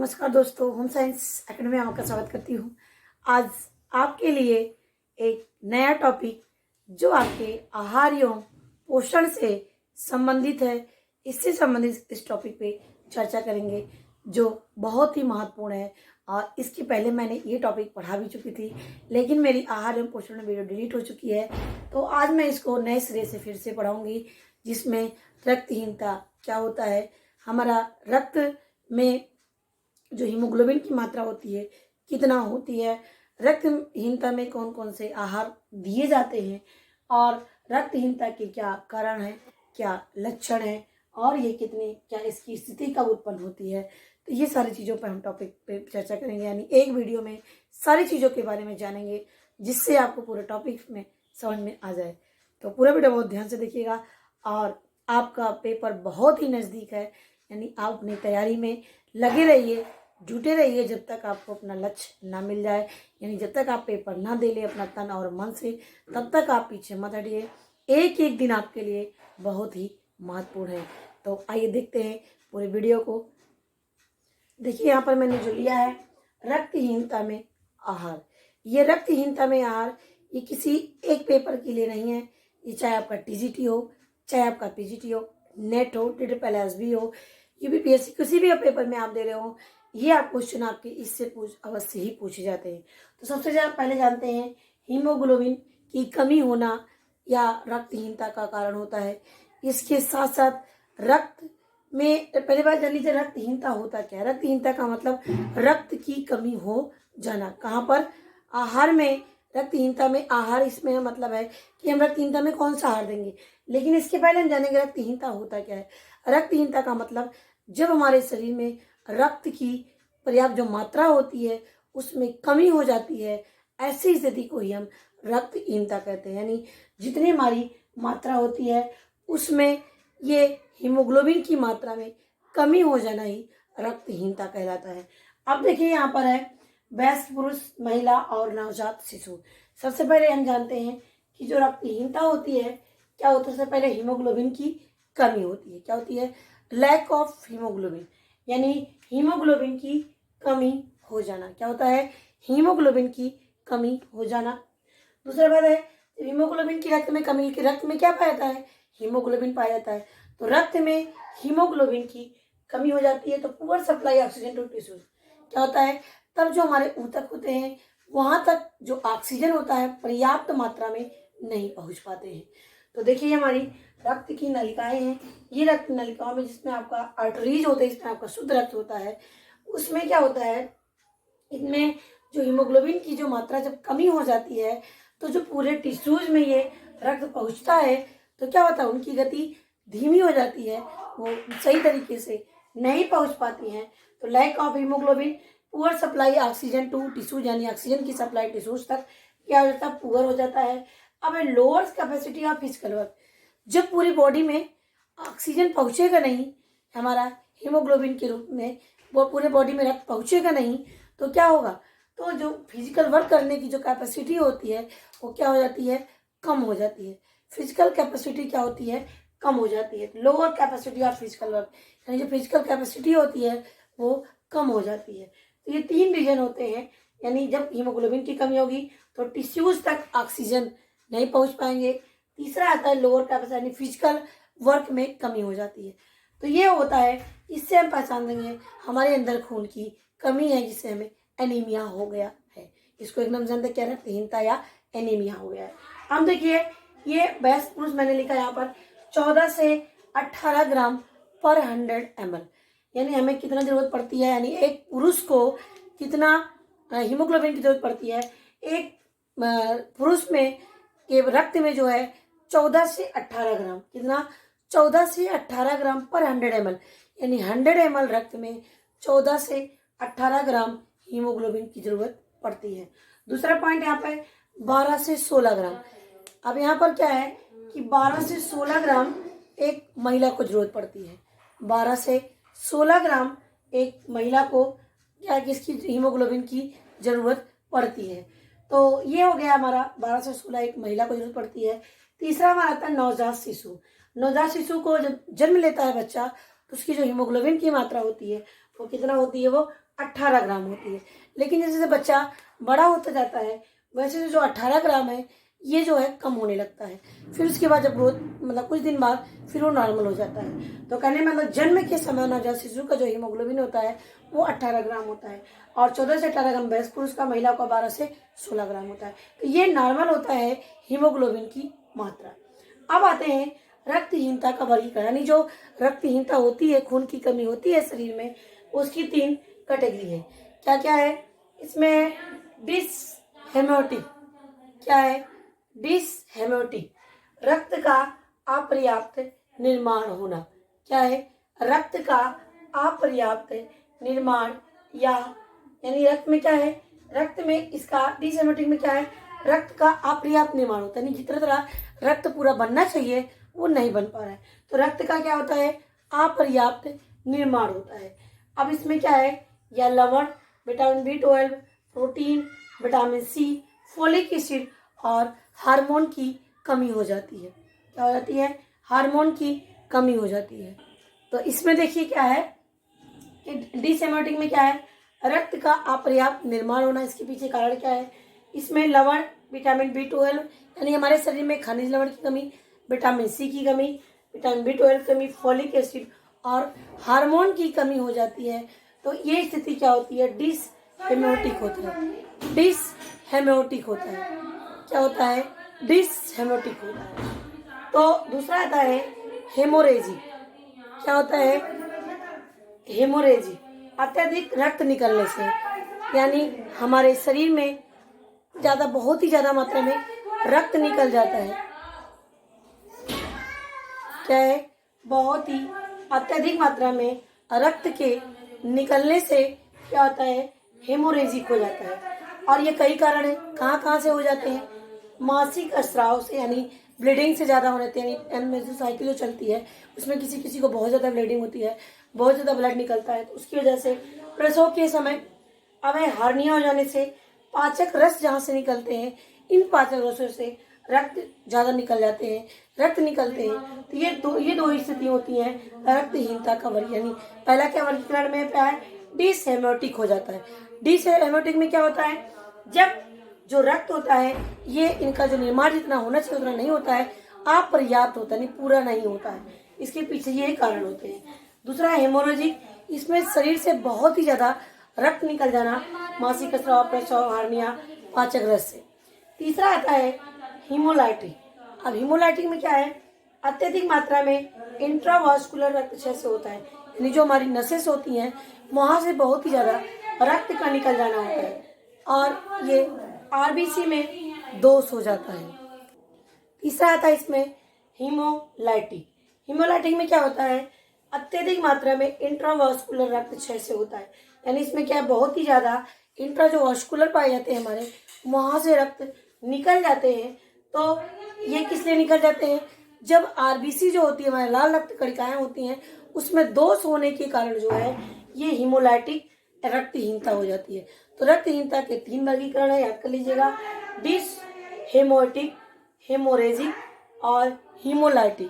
नमस्कार दोस्तों, home science academy में आपका स्वागत करती हूँ। आज आपके लिए एक नया टॉपिक जो आपके आहार एवं पोषण से संबंधित है, इससे संबंधित इस टॉपिक पे चर्चा करेंगे जो बहुत ही महत्वपूर्ण है। और इसके पहले मैंने ये टॉपिक पढ़ा भी चुकी थी, लेकिन मेरी आहार एवं पोषण में वीडियो डिलीट हो चुकी है, तो आज मैं इसको नए सिरे से फिर से पढ़ाऊँगी, जिसमें रक्तहीनता क्या होता है, हमारा रक्त में जो हीमोग्लोबिन की मात्रा होती है कितना होती है, रक्तहीनता में कौन कौन से आहार दिए जाते हैं और रक्तहीनता के क्या कारण हैं, क्या लक्षण हैं और ये कितनी क्या इसकी स्थिति कब उत्पन्न होती है। तो ये सारी चीज़ों पर हम टॉपिक पे चर्चा करेंगे, यानी एक वीडियो में सारी चीज़ों के बारे में जानेंगे, जिससे आपको पूरे टॉपिक में समझ में आ जाए। तो पूरा वीडियो बहुत ध्यान से देखिएगा। और आपका पेपर बहुत ही नज़दीक है, यानी आप अपनी तैयारी में लगे रहिए, जुटे रहिए जब तक आपको अपना लक्ष्य ना मिल जाए, यानी जब तक आप पेपर ना दे ले अपना तन और मन से, तब तक आप पीछे मत हटिए। एक एक दिन आपके लिए बहुत ही महत्वपूर्ण है। तो आइए देखते हैं पूरे वीडियो को। देखिए यहाँ पर मैंने जो लिया है रक्तहीनता में आहार। ये रक्तहीनता में आहार ये किसी एक पेपर के लिए नहीं है। ये चाहे आपका टीजीटी हो, चाहे आपका पीजीटी हो, नेट हो, TSSB हो, यूपीपीएससी किसी भी पेपर में आप दे रहे हो, ये आप क्वेश्चन आपके इससे अवश्य ही पूछे जाते हैं। तो सबसे ज़्यादा पहले जानते हैं हीमोग्लोबिन की कमी होना या रक्तहीनता का कारण होता है। इसके साथ साथ रक्त में पहली बात जान लीजिए रक्तहीनता होता क्या है। रक्तहीनता का मतलब रक्त की कमी हो जाना। कहाँ पर? आहार में। रक्तहीनता में आहार इसमें मतलब है कि हम रक्तहीनता में कौन सा आहार देंगे, लेकिन इसके पहले हम जानेंगे रक्तहीनता होता क्या है। रक्तहीनता का मतलब जब हमारे शरीर में रक्त की पर्याप्त जो मात्रा होती है उसमें कमी हो जाती है, ऐसी स्थिति को ही हम रक्तहीनता कहते हैं। यानी जितनी हमारी मात्रा होती है उसमें ये हीमोग्लोबिन की मात्रा में कमी हो जाना ही रक्तहीनता कहलाता है। अब देखिए यहाँ पर है वयस्क पुरुष, महिला और नवजात शिशु। सबसे पहले हम जानते हैं कि जो रक्तहीनता होती है क्या होता है। सबसे पहले हीमोग्लोबिन की कमी होती है। क्या होती है? लैक ऑफ हीमोग्लोबिन, यानी हीमोग्लोबिन की कमी हो जाना। क्या होता है? हीमोग्लोबिन की कमी हो जाना। दूसरा बात है हीमोग्लोबिन की रक्त में कमी। की रक्त में क्या पाया जाता है? हीमोग्लोबिन पाया जाता है। तो रक्त में हीमोग्लोबिन की कमी हो जाती है तो poor supply oxygen to tissues. क्या होता है? तब जो हमारे ऊतक होते हैं वहां तक जो ऑक्सीजन होता है पर्याप्त मात्रा में नहीं पहुंच पाते हैं। तो देखिए हमारी रक्त की नलिकाएं हैं। ये रक्त नलिकाओं में जिसमें आपका आर्टरीज होते हैं, जिसमें आपका शुद्ध रक्त होता है, उसमें क्या होता है, इनमें जो हीमोग्लोबिन की जो मात्रा जब कमी हो जाती है तो जो पूरे टिश्यूज में ये रक्त पहुंचता है तो क्या होता है, उनकी गति धीमी हो जाती है, वो सही तरीके से नहीं पहुंच पाती हैं। तो lack of haemoglobin, poor supply oxygen to tissues, यानी ऑक्सीजन की सप्लाई टिश्यूज तक क्या हो जाता है? पुअर हो जाता है। अब lower capacity of physical work, जब पूरी बॉडी में ऑक्सीजन पहुंचेगा नहीं हमारा हीमोग्लोबिन के रूप में, वो पूरे बॉडी में रक्त पहुंचेगा नहीं तो क्या होगा, तो जो फिजिकल वर्क करने की जो कैपेसिटी होती है वो क्या हो जाती है? कम हो जाती है। फिजिकल कैपेसिटी क्या होती है? कम हो जाती है। Lower capacity of physical work, यानी जो फिजिकल कैपेसिटी होती है वो कम हो जाती है। तो ये तीन रीजन होते हैं, यानी जब हीमोग्लोबिन की कमी होगी तो टिश्यूज तक ऑक्सीजन नहीं पहुंच पाएंगे। तीसरा आता है लोअर कैपेसिटी, यानी फिजिकल वर्क में कमी हो जाती है। तो ये होता है, इससे हम पहचान देंगे हमारे अंदर खून की कमी है, जिससे हमें एनीमिया हो गया है। इसको एकदम जानते क्या? रक्तहीनता या एनीमिया हो गया है। हम देखिए ये वयस्क पुरुष मैंने लिखा यहाँ पर 14 से 18 ग्राम पर 100 ml, यानी हमें कितना जरूरत पड़ती है, यानी एक पुरुष को कितना हीमोग्लोबिन की जरूरत पड़ती है। एक पुरुष में के रक्त में जो है 14 से 18 ग्राम, कितना? 14 से 18 ग्राम पर 100 ml, यानी 100 ml रक्त में 14 से 18 ग्राम हीमोग्लोबिन की जरूरत पड़ती है। दूसरा पॉइंट यहाँ पे 12 से 16 ग्राम। अब यहाँ पर क्या है कि 12 से 16 ग्राम एक महिला को जरूरत पड़ती है। 12 से 16 ग्राम एक महिला को क्या किसकी हीमोग्लोबिन की जरूरत पड़ती है। तो ये हो गया हमारा 12 से 16 एक महिला को जरूरत पड़ती है। तीसरा हमारा आता है नवजात शिशु। नवजात शिशु को जब जन्म लेता है बच्चा तो उसकी जो हीमोग्लोबिन की मात्रा होती है वो कितना होती है? वो 18 ग्राम होती है। लेकिन जैसे जैसे बच्चा बड़ा होता जाता है वैसे जो 18 ग्राम है ये जो है कम होने लगता है। फिर उसके बाद जब ग्रोथ मतलब कुछ दिन बाद फिर वो नॉर्मल हो जाता है। तो कहने में मतलब जन्म के समय नवजात शिशु का जो हीमोग्लोबिन होता है वो 18 ग्राम होता है और 14 से 18 ग्राम वयस्क पुरुष का, महिला का 12 से 16 ग्राम होता है। तो ये नॉर्मल होता है हीमोग्लोबिन की मात्रा। अब आते हैं रक्तहीनता का वर्गीकरण, यानी जो रक्तहीनता होती है, खून की कमी होती है शरीर में, उसकी 3 कैटेगरी है। क्या क्या है इसमें? डिसहेमोटिक, क्या है? डिसहेमोटिक, रक्त का अपर्याप्त निर्माण होना। क्या है? रक्त का अपर्याप्त निर्माण, या यानी रक्त में क्या है, रक्त में इसका डिसहेमोटिक में क्या है, रक्त का अपर्याप्त निर्माण होता है, यानी जितना तरह रक्त पूरा बनना चाहिए वो नहीं बन पा रहा है। तो रक्त का क्या होता है? अपर्याप्त निर्माण होता है। अब इसमें क्या है, या लवण, vitamin B12, protein, vitamin C, folic acid और हार्मोन की कमी हो जाती है। क्या हो जाती है? हार्मोन की कमी हो जाती है। तो इसमें देखिए क्या है कि डिसहेमोटिक में क्या है, रक्त का अपर्याप्त निर्माण होना। इसके पीछे कारण क्या है? इसमें लवण, विटामिन B12 यानी हमारे शरीर में खनिज लवण की कमी, विटामिन C की कमी, विटामिन B12 कमी, फोलिक एसिड और हार्मोन की कमी हो जाती है। तो ये स्थिति क्या होती है? डिसहेमोटिक होता है। डिसहेमोटिक होता है। क्या होता है? डिसहेमोटिक होता है। तो दूसरा आता है हेमोरेजी। क्या होता है? हेमोरेजी, अत्यधिक रक्त निकलने से, यानी हमारे शरीर में बहुत ही ज्यादा मात्रा में रक्त निकल जाता है। क्या है? बहुत ही अत्यधिक मात्रा में रक्त के निकलने से क्या होता है? हेमोरेजिक हो जाता है। और ये कई कारण है, कहाँ से हो जाते हैं? मासिक स्राव से, यानी ब्लीडिंग से ज्यादा होने, यानी में जो साइकिल जो चलती है उसमें किसी किसी को बहुत ज्यादा ब्लीडिंग होती है, बहुत ज्यादा ब्लड निकलता है, तो उसकी वजह से प्रसव के समय हमें हार्निया हो जाने से पाचक रस जहाँ से निकलते हैं, इन पाचक रसों से रक्त ज्यादा निकल जाते हैं, रक्त निकलते हैं। तो ये दो स्थिति होती हैं रक्तहीनता का वर्ग, यानी पहला क्या वर्गीकरण में क्या है? डिसहेमोटिक हो जाता है। डिसहेमोटिक में क्या होता है? जब जो रक्त होता है ये इनका जो निर्माण जितना होना चाहिए उतना नहीं होता है, अपर्याप्त होता है, पूरा नहीं होता है। इसके पीछे ये कारण होते हैं। दूसरा हेमोरेजिक, इसमें शरीर से बहुत ही ज्यादा रक्त निकल जाना, मासिक स्राव, प्रसव, हार्निया, पाचक रस से। तीसरा आता है हीमोलाइटिक। अब हीमोलाइटिक में क्या है? अत्यधिक मात्रा में इंट्रावास्कुलर रक्तक्षय से होता है, यानी जो हमारी नसें होती हैं वहां से बहुत ही ज्यादा रक्त का निकल जाना होता है और ये आरबीसी में दोष हो जाता है। तीसरा आता है इसमें हीमोलाइटिक। हीमोलाइटिक में क्या होता है? अत्यधिक मात्रा में इंट्रावास्कुलर रक्तक्षय से होता है, यानी इसमें क्या है? बहुत ही ज्यादा इंट्रा जो वास्कुलर पाए जाते हैं हमारे, वहां से रक्त निकल जाते हैं। तो ये किस लिए निकल जाते हैं? जब आरबीसी जो होती है, हमारे लाल रक्त कणिकाएं होती हैं, उसमें दोष होने के कारण जो है ये हीमोलाइटिक रक्तहीनता हो जाती है। तो रक्तहीनता के 3 वर्गीकरण है, याद कर लीजिएगा, डिसहेमोटिक, हेमोरेजिक और हीमोलाइटिक।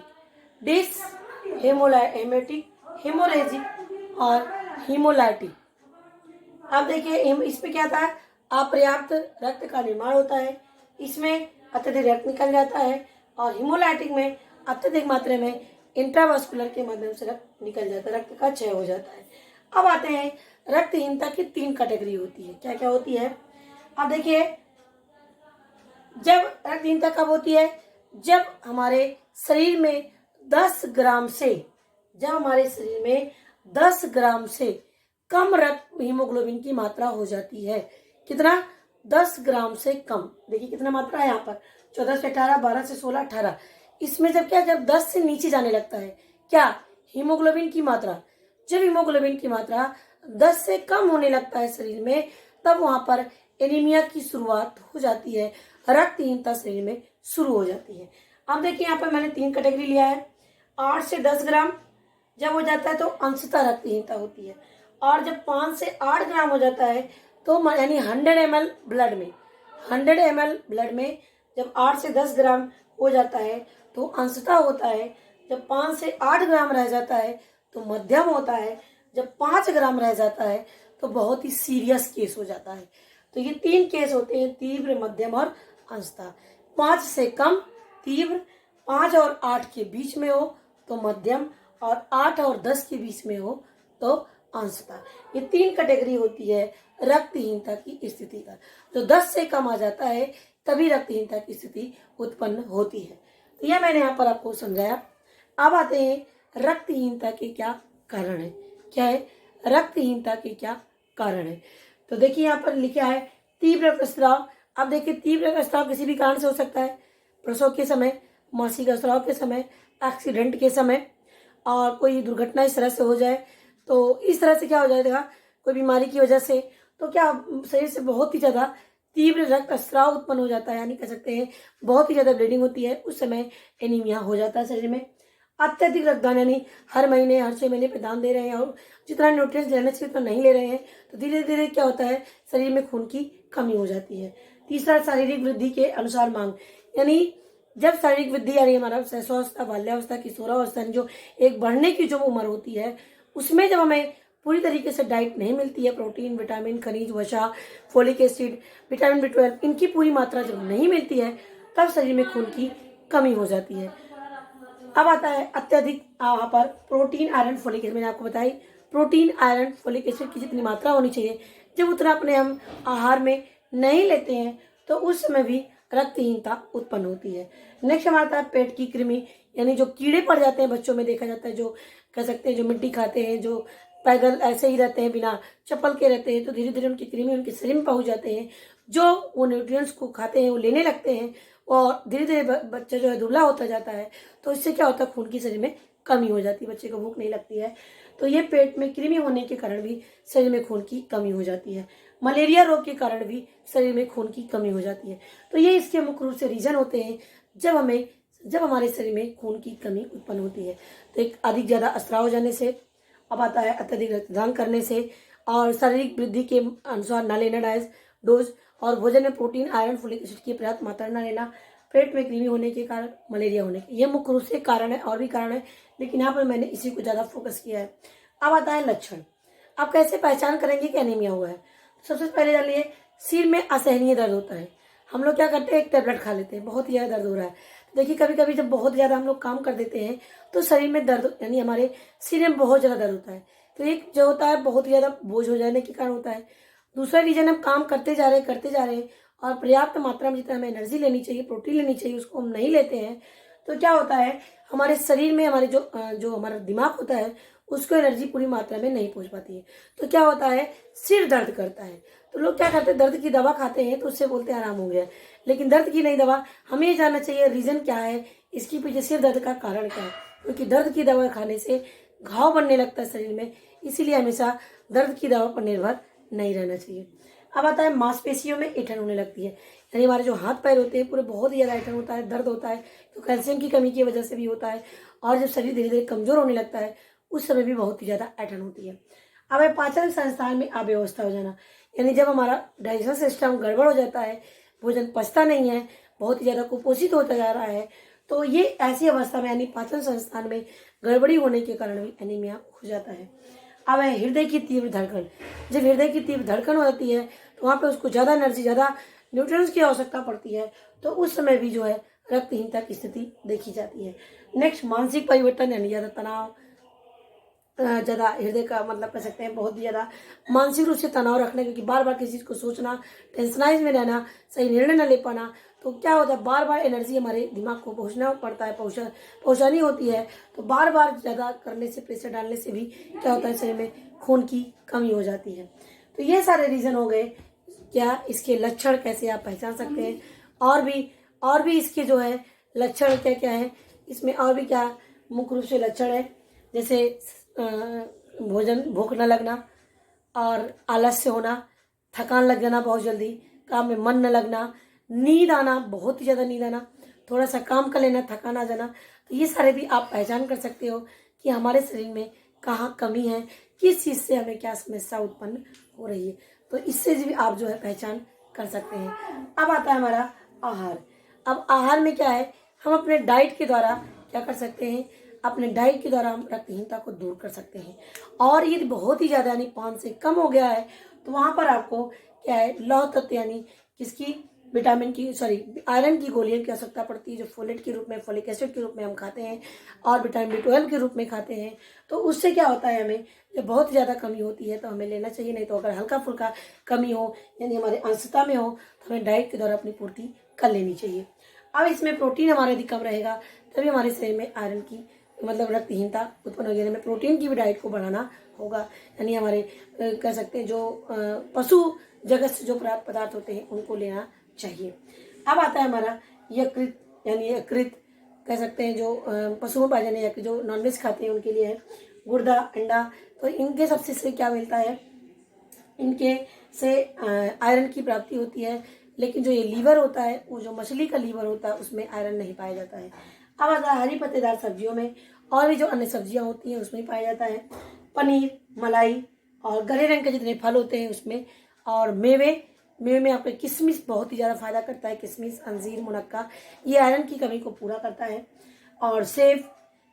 डिसहेमोटिक, हेमोरेजिक और हीमोलाइटिक। अब देखिए इसमें क्या था? अपर्याप्त रक्त का निर्माण होता है, इसमें अत्यधिक रक्त निकल जाता है, और हीमोलाइटिक में अत्यधिक मात्रा में इंट्रावास्कुलर के माध्यम से रक्त निकल जाता है, रक्त का क्षय हो जाता है। अब आते हैं रक्तहीनता की 3 कैटेगरी होती है। क्या क्या होती है? अब देखिए, जब रक्तहीनता कब होती है? जब हमारे शरीर में 10 ग्राम से, जब हमारे शरीर में 10 ग्राम से कम रक्त हीमोग्लोबिन की मात्रा हो जाती है। कितना? 10 ग्राम से कम। देखिए कितना मात्रा है यहाँ पर, 14 से 18, 12 से 16, 18। इसमें जब क्या, जब 10 से नीचे जाने लगता है क्या, हीमोग्लोबिन की मात्रा, जब हीमोग्लोबिन की मात्रा 10 से कम होने लगता है शरीर में, तब वहां पर एनीमिया की शुरुआत हो जाती है, रक्तहीनता शरीर में शुरू हो जाती है। अब देखिए यहाँ पर मैंने 3 कैटेगरी लिया है। 8 से 10 ग्राम जब हो जाता है तो अंशतः रक्तहीनता होती है, और जब 5 से 8 ग्राम हो जाता है तो यानी 100 ml ब्लड में, 100 ml ब्लड में जब 8 से 10 ग्राम हो जाता है तो अंशतः होता है। जब 5 से 8 ग्राम रह जाता है तो मध्यम होता है। जब 5 ग्राम रह जाता है तो बहुत ही सीरियस केस हो जाता है। तो ये 3 केस होते हैं, तीव्र, मध्यम और अंशतः। 5 से कम तीव्र, 5 और 8 के बीच में हो तो मध्यम, और 8 और 10 के बीच में हो तो अंशतः। ये 3 कैटेगरी होती है रक्तहीनता की स्थिति का। जो 10 से कम आ जाता है तभी रक्तहीनता की स्थिति उत्पन्न होती है। तो यह मैंने यहाँ पर आपको समझाया। अब आते हैं रक्तहीनता के क्या कारण है। क्या है रक्तहीनता के क्या कारण है? तो देखिए यहाँ पर लिखा है तीव्र रक्तस्राव। अब देखिए तीव्र रक्तस्राव किसी भी कारण से हो सकता है, प्रसव के समय, मासिक स्राव के समय, एक्सीडेंट के समय, और कोई दुर्घटना इस तरह से हो जाए तो इस तरह से क्या हो जाएगा, कोई बीमारी की वजह से, तो क्या शरीर से बहुत ही ज़्यादा तीव्र रक्तस्राव उत्पन्न हो जाता है, यानी कह सकते हैं बहुत ही ज़्यादा ब्लीडिंग होती है, उस समय एनीमिया हो जाता है शरीर में। अत्यधिक रक्तदान, यानी हर महीने हर 6 महीने पे दान दे रहे हैं और जितना न्यूट्रिएंट्स लेना चाहिए उतना नहीं ले रहे हैं, तो धीरे धीरे क्या होता है शरीर में खून की कमी हो जाती है। तीसरा, शारीरिक वृद्धि के अनुसार मांग, यानी जब शारीरिक वृद्धि यानी हमारा शैशवावस्था, बाल्यावस्था, किशोरावस्था, जो एक बढ़ने की जो उम्र होती है उसमें जब हमें पूरी तरीके से डाइट नहीं मिलती है, प्रोटीन, विटामिन, खनिज, वसा, फोलिक एसिड, विटामिन B12, इनकी पूरी मात्रा जब नहीं मिलती है तब शरीर में खून की कमी हो जाती है। अब आता है अत्यधिक यहाँ पर प्रोटीन, आयरन, फोलिक एसिड। मैंने आपको बताई प्रोटीन, आयरन, फोलिक एसिड की जितनी मात्रा होनी चाहिए जब उतना अपने हम आहार में नहीं लेते हैं तो उस समय भी रक्तहीनता उत्पन्न होती है। नेक्स्ट हमारा आता है पेट की कृमि, यानी जो कीड़े पड़ जाते हैं बच्चों में, देखा जाता है जो कह सकते हैं जो मिट्टी खाते हैं, जो पैदल ऐसे ही रहते हैं बिना चप्पल के रहते हैं, तो धीरे धीरे उनकी कृमि उनके शरीर में पहुंच जाते हैं, जो वो न्यूट्रिएंट्स को खाते हैं वो लेने लगते हैं और धीरे धीरे बच्चा जो है दुबला होता जाता है। तो इससे क्या होता है खून की शरीर में कमी हो जाती है, बच्चे को भूख नहीं लगती है। तो ये पेट में कृमि होने के कारण भी शरीर में खून की कमी हो जाती है। मलेरिया रोग के कारण भी शरीर में खून की कमी हो जाती है। तो ये इसके मुख्य रूप से रीजन होते हैं जब हमारे शरीर में खून की कमी उत्पन्न होती है। तो एक अधिक ज़्यादा स्राव हो जाने से, अब आता है अत्यधिक रक्तदान करने से, और शारीरिक वृद्धि के अनुसार न लेना डोज, और भोजन में प्रोटीन, आयरन, फोलिक एसिड की पर्याप्त मात्रा न लेना, पेट में कृमि होने के कारण, मलेरिया होने के, ये मुख्य रूप से कारण है। और भी कारण है लेकिन यहाँ पर मैंने इसी को ज़्यादा फोकस किया है। अब आता है लक्षण। आप कैसे पहचान करेंगे कि एनीमिया हुआ है? सबसे पहले जानिए सिर में असहनीय दर्द होता है। हम लोग क्या करते हैं, एक टेबलेट खा लेते हैं, बहुत ही ज़्यादा दर्द हो रहा है। देखिए कभी कभी जब बहुत ज़्यादा हम लोग काम कर देते हैं तो शरीर में दर्द, यानी हमारे सिर में बहुत ज़्यादा दर्द होता है। तो एक जो होता है बहुत ही ज़्यादा बोझ हो जाने के कारण होता है। दूसरा रीजन, हम काम करते जा रहे हैं और पर्याप्त मात्रा में जितना हमें एनर्जी लेनी चाहिए, प्रोटीन लेनी चाहिए, उसको हम नहीं लेते हैं। तो क्या होता है हमारे शरीर में, हमारे जो हमारा दिमाग होता है उसको एनर्जी पूरी मात्रा में नहीं पहुंच पाती है। तो क्या होता है सिर दर्द करता है। तो लोग क्या करते हैं, दर्द की दवा खाते हैं तो उससे बोलते हैं आराम हो गया, लेकिन दर्द की नहीं दवा। हमें ये जानना चाहिए रीजन क्या है, इसके पीछे सिर दर्द का कारण क्या है, क्योंकि दर्द की दवा खाने से घाव बनने लगता है शरीर में, इसीलिए हमेशा दर्द की दवा पर निर्भर नहीं रहना चाहिए। अब आता है मांसपेशियों में ऐंठन होने लगती है, यानी हमारे जो हाथ पैर होते हैं पूरे बहुत ही ज़्यादा ऐंठन होता है, दर्द होता है, तो कैल्शियम की कमी की वजह से भी होता है। और जब शरीर धीरे धीरे कमजोर होने लगता है उस समय भी बहुत ही ज़्यादा ऐंठन होती है। अब है पाचन संस्थान में अव्यवस्था हो जाना, यानी जब हमारा डाइजेशन सिस्टम गड़बड़ हो जाता है, भोजन पचता नहीं है, बहुत ही ज़्यादा कुपोषित होता जा रहा है, तो ये ऐसी अवस्था में यानी पाचन संस्थान में गड़बड़ी होने के कारण भी एनीमिया हो जाता है। अब है हृदय की तीव्र धड़कन। जब हृदय की तीव्र धड़कन हो जाती है तो वहाँ पे उसको ज़्यादा एनर्जी, ज़्यादा न्यूट्रिएंट्स की आवश्यकता पड़ती है, तो उस समय भी जो है रक्तहीनता की स्थिति देखी जाती है। नेक्स्ट, मानसिक परिवर्तन, यानी ज़्यादा तनाव, ज़्यादा हृदय का मतलब कह सकते हैं बहुत ही ज़्यादा मानसिक रूप से तनाव रखना, क्योंकि बार बार किसी चीज़ को सोचना, टेंशनाइज में रहना, सही निर्णय न ले पाना, तो क्या होता है बार बार एनर्जी हमारे दिमाग को पहुंचना पड़ता है, पहुंचानी होती है, तो बार बार ज़्यादा करने से, प्रेशर डालने से भी क्या होता है शरीर में खून की कमी हो जाती है। तो ये सारे रीज़न हो गए। क्या इसके लक्षण कैसे आप पहचान सकते हैं, और भी इसके जो है लक्षण क्या क्या है, इसमें और भी क्या मुख्य रूप से लक्षण है, जैसे भोजन भूख न लगना, और आलस्य होना, थकान लग जाना, बहुत जल्दी काम में मन न लगना, नींद आना, बहुत ही ज़्यादा नींद आना, थोड़ा सा काम कर लेना, थकान आ जाना, तो ये सारे भी आप पहचान कर सकते हो कि हमारे शरीर में कहाँ कमी है, किस चीज़ से हमें क्या समस्या उत्पन्न हो रही है, तो इससे भी आप जो है पहचान कर सकते हैं। अब आता है हमारा आहार। अब आहार में क्या है, हम अपने डाइट के द्वारा क्या कर सकते हैं, अपने डाइट के द्वारा हम रक्तहीनता को दूर कर सकते हैं। और यदि बहुत ही ज़्यादा यानी 5 से कम हो गया है तो वहाँ पर आपको क्या है, लौह तत्व यानी किसकी, विटामिन की आयरन की गोलियों की आवश्यकता पड़ती है, जो फोलेट के रूप में, फोलिक एसिड के रूप में हम खाते हैं और विटामिन B12 के रूप में खाते हैं। तो उससे क्या होता है, हमें जब बहुत ज़्यादा कमी होती है तो हमें लेना चाहिए, नहीं तो अगर हल्का फुल्का कमी हो यानी हमारे अंशता में हो तो हमें डाइट के द्वारा अपनी पूर्ति कर लेनी चाहिए। अब इसमें प्रोटीन हमारे यदि कम रहेगा तभी हमारे शरीर में आयरन की मतलब रक्तहीनता उत्पन्न होगी। हमें प्रोटीन की भी डाइट को बढ़ाना होगा, यानी हमारे कह सकते हैं जो पशु जगत से जो प्राप्त पदार्थ होते हैं उनको लेना चाहिए। अब आता है हमारा यकृत, यानी यकृत कह सकते हैं जो पशुओं पाए जाने या जो नॉनवेज खाते हैं उनके लिए है गुर्दा, अंडा। तो इनके सबसे से क्या मिलता है, इनके से आयरन की प्राप्ति होती है, लेकिन जो ये लीवर होता है, वो जो मछली का लीवर होता है उसमें आयरन नहीं पाया जाता है। अब आता है हरी पत्तेदार सब्जियों में और भी जो अन्य सब्जियां होती हैं उसमें पाया जाता है पनीर, मलाई और गहरे रंग के जितने फल होते हैं उसमें, और मेवे में आपके किशमिश बहुत ही ज़्यादा फायदा करता है। किशमिश, अंजीर, मुनक्का ये आयरन की कमी को पूरा करता है। और सेब,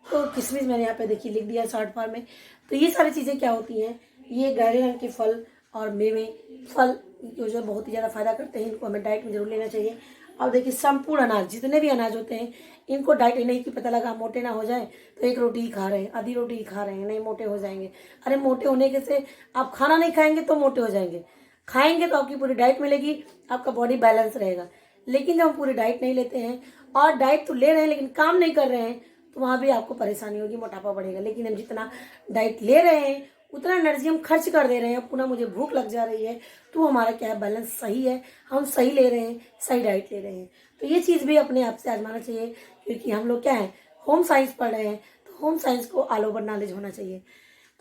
तो किशमिश मैंने यहाँ पे देखिए लिख दिया शॉर्ट फॉर्म में। तो ये सारी चीज़ें क्या होती हैं, ये गहरे रंग के फल और मेवे, फल जो बहुत ही ज़्यादा फायदा करते हैं, इनको हमें डाइट में जरूर लेना चाहिए। अब देखिए संपूर्ण अनाज, जितने भी अनाज होते हैं इनको डाइट लेने की, पता लगा मोटे ना हो जाए तो एक रोटी ही खा रहे हैं, आधी रोटी ही खा रहे हैं, नहीं मोटे हो जाएंगे। अरे मोटे होने के से आप खाना नहीं खाएंगे तो मोटे हो जाएंगे, खाएंगे तो आपकी पूरी डाइट मिलेगी, आपका बॉडी बैलेंस रहेगा। लेकिन जब हम पूरी डाइट नहीं लेते हैं और डाइट तो ले रहे हैं लेकिन काम नहीं कर रहे हैं तो वहाँ भी आपको परेशानी होगी, मोटापा बढ़ेगा। लेकिन हम जितना डाइट ले रहे हैं उतना एनर्जी हम खर्च कर दे रहे हैं, पुनः मुझे भूख लग जा रही है, तो हमारा क्या है, बैलेंस सही है, हम सही ले रहे हैं, सही डाइट ले रहे हैं। तो ये चीज़ भी अपने आप से आजमाना चाहिए, क्योंकि हम लोग क्या है, होम साइंस पढ़ रहे हैं तो होम साइंस को ऑल ओवर नॉलेज होना चाहिए।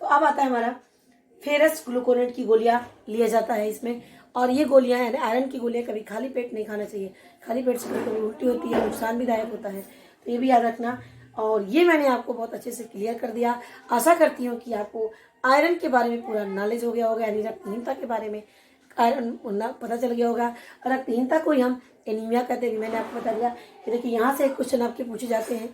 तो अब आता है हमारा फेरस ग्लूकोनेट की गोलियां लिया जाता है इसमें, और ये गोलियां यानी आयरन की गोलियां कभी खाली पेट नहीं खाना चाहिए। खाली पेट से कभी उल्टी होती है, नुकसान भी दायक होता है, तो ये भी याद रखना। और ये मैंने आपको बहुत अच्छे से क्लियर कर दिया। आशा करती हूँ कि आपको आयरन के बारे में पूरा नॉलेज हो गया होगा, यानी रक्तहीनता के बारे में आयरन पता चल गया होगा। रक्तहीनता को ही हम एनीमिया कहते हैं, मैंने आपको बता दिया। कि देखिए यहाँ से क्वेश्चन आपके पूछे जाते हैं,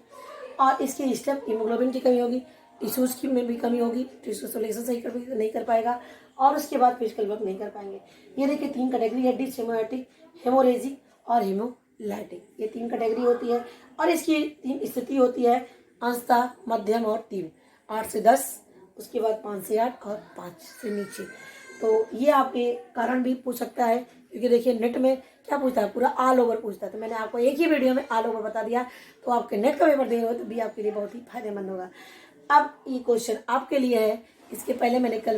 और इसके स्टेप हीमोग्लोबिन की कमी होगी, टिश्यूज की में भी कमी होगी, टिश्यू सोलेशन सही नहीं कर पाएगा, और उसके बाद फिजिकल वर्क नहीं कर पाएंगे। ये देखिए 3 कैटेगरी है, डिसहेमोरेटिक, हेमोरेजिक और हेमोलाइटिक, ये 3 कैटेगरी होती है। और इसकी 3 स्थिति होती है, अंशतः, मध्यम और तीव्र, 8 से 10, उसके बाद 5 से 8 और 5 से नीचे। तो ये आपके कारण भी पूछ सकता है, क्योंकि देखिए नेट में क्या पूछता है, पूरा ऑल ओवर पूछता है। तो मैंने आपको एक ही वीडियो में ऑल ओवर बता दिया, तो आपके नेट का पेपर दे रहे हो तो भी आपके लिए बहुत ही फायदेमंद होगा। अब ये क्वेश्चन आपके लिए है, इसके पहले मैंने कल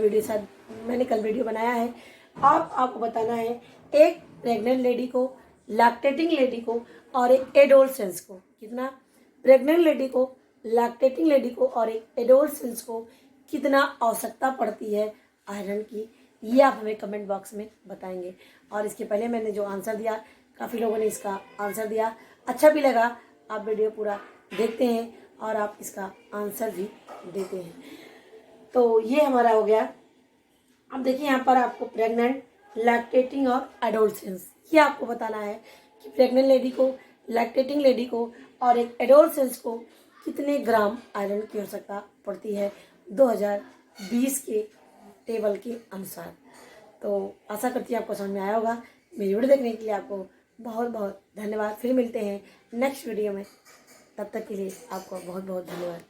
वीडियो बनाया है। अब आपको बताना है एक प्रेग्नेंट लेडी को, लैक्टेटिंग लेडी को और एक एडोलसेंस को, कितना, प्रेग्नेंट लेडी को, लैक्टेटिंग लेडी को और एक एडोलसेंस को कितना आवश्यकता पड़ती है आयरन की, ये आप हमें कमेंट बॉक्स में बताएंगे। और इसके पहले मैंने जो आंसर दिया, काफ़ी लोगों ने इसका आंसर दिया, अच्छा भी लगा। आप वीडियो पूरा देखते हैं और आप इसका आंसर भी देते हैं। तो ये हमारा हो गया। अब देखिए यहाँ पर आपको प्रेग्नेंट, लैक्टेटिंग और एडोलसेंस, ये आपको बताना है कि प्रेग्नेंट लेडी को, लैक्टेटिंग लेडी को और एक एडोलसेंस को कितने ग्राम आयरन की आवश्यकता पड़ती है 2020 के टेबल के अनुसार। तो आशा करती हूँ आपको समझ में आया होगा। मेरी वीडियो देखने के लिए आपको बहुत बहुत धन्यवाद। फिर मिलते हैं नेक्स्ट वीडियो में, तब तक के लिए आपको बहुत बहुत धन्यवाद।